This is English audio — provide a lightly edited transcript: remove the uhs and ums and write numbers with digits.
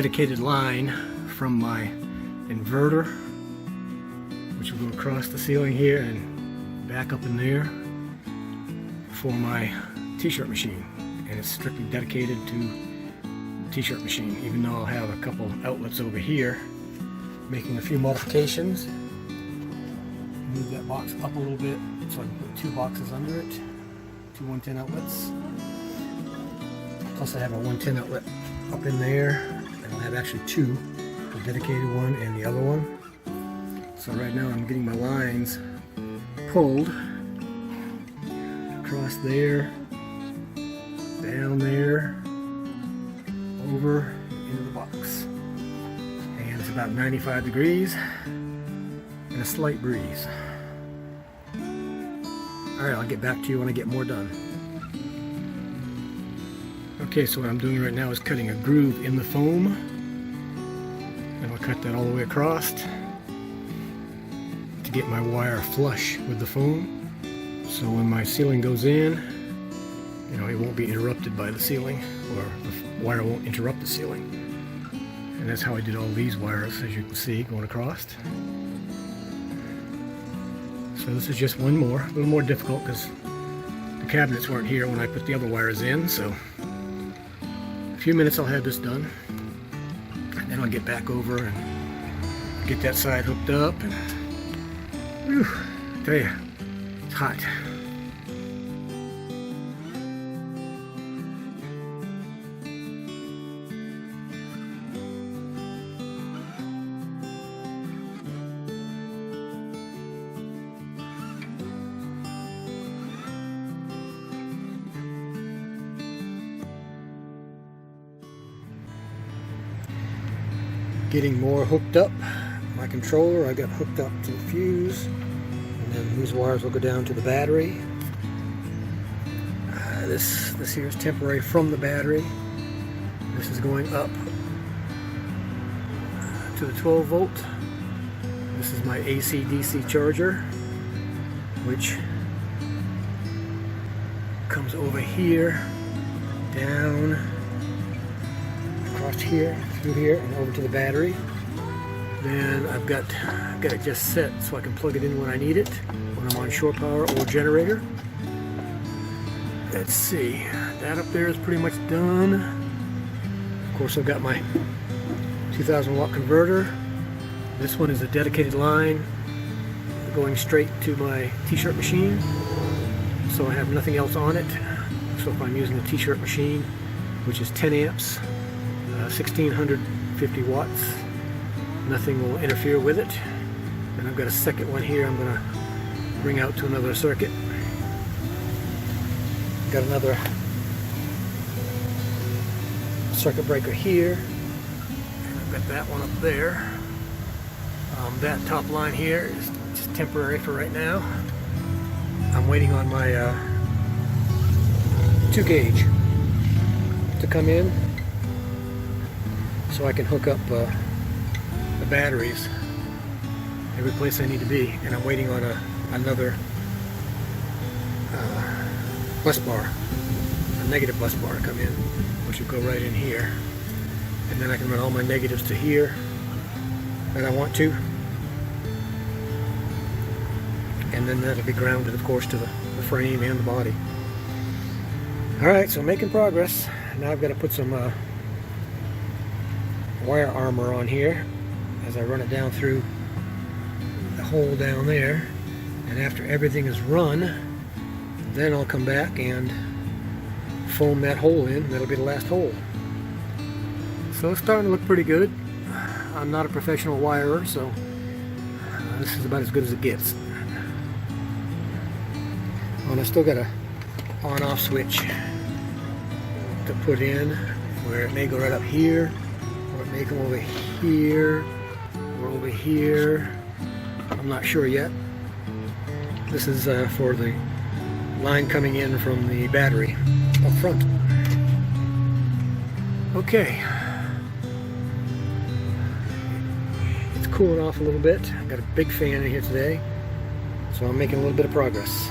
dedicated line from my inverter, which will go across the ceiling here and back up in there for my t-shirt machine. And it's strictly dedicated to the t-shirt machine, even though I'll have a couple outlets over here. Making a few modifications. Move that box up a little bit so I can put 2 boxes under it. 2 110 outlets. Plus I have a 110 outlet up in there. And I'll have actually 2. The dedicated one and the other one. So right now I'm getting my lines pulled across there, down there, over into the box. And it's about 95 degrees and a slight breeze. Alright, I'll get back to you when I get more done. Okay, so what I'm doing right now is cutting a groove in the foam. And I'll cut that all the way across to get my wire flush with the foam. So when my ceiling goes in, you know, it won't be interrupted by the ceiling, or the wire won't interrupt the ceiling. And that's how I did all these wires, as you can see, going across. So this is just one more, a little more difficult because the cabinets weren't here when I put the other wires in. So a few minutes I'll have this done, and then I'll get back over and get that side hooked up. And whew, I tell you, it's hot. Getting more hooked up. My controller I got hooked up to the fuse, and then these wires will go down to the battery. This here is temporary from the battery. This is going up to the 12 volt. This is my AC/DC charger, which comes over here, down, across here, through here, and over to the battery. Then I've got it just set so I can plug it in when I need it, when I'm on shore power or generator. Let's see, that up there is pretty much done. Of course, I've got my 2000 watt converter. This one is a dedicated line going straight to my t-shirt machine, so I have nothing else on it. So if I'm using a t-shirt machine, which is 10 amps, 1650 watts, nothing will interfere with it. And I've got a second one here I'm going to bring out to another circuit. Got another circuit breaker here, and I've got that one up there. That top line here is just temporary for right now. I'm waiting on my 2 gauge to come in so I can hook up the batteries every place I need to be. And I'm waiting on another bus bar, a negative bus bar to come in, which will go right in here, and then I can run all my negatives to here that I want to, and then that'll be grounded, of course, to the frame and the body. Alright, so making progress. Now I've got to put some wire armor on here as I run it down through the hole down there, and after everything is run, then I'll come back and foam that hole in. That'll be the last hole. So it's starting to look pretty good. I'm not a professional wirer, so this is about as good as it gets. Oh, and I still got a on-off switch to put in, where it may go right up here, or it may come over here, or over here. I'm not sure yet. This is for the line coming in from the battery up front. Okay. It's cooling off a little bit. I've got a big fan in here today, so I'm making a little bit of progress.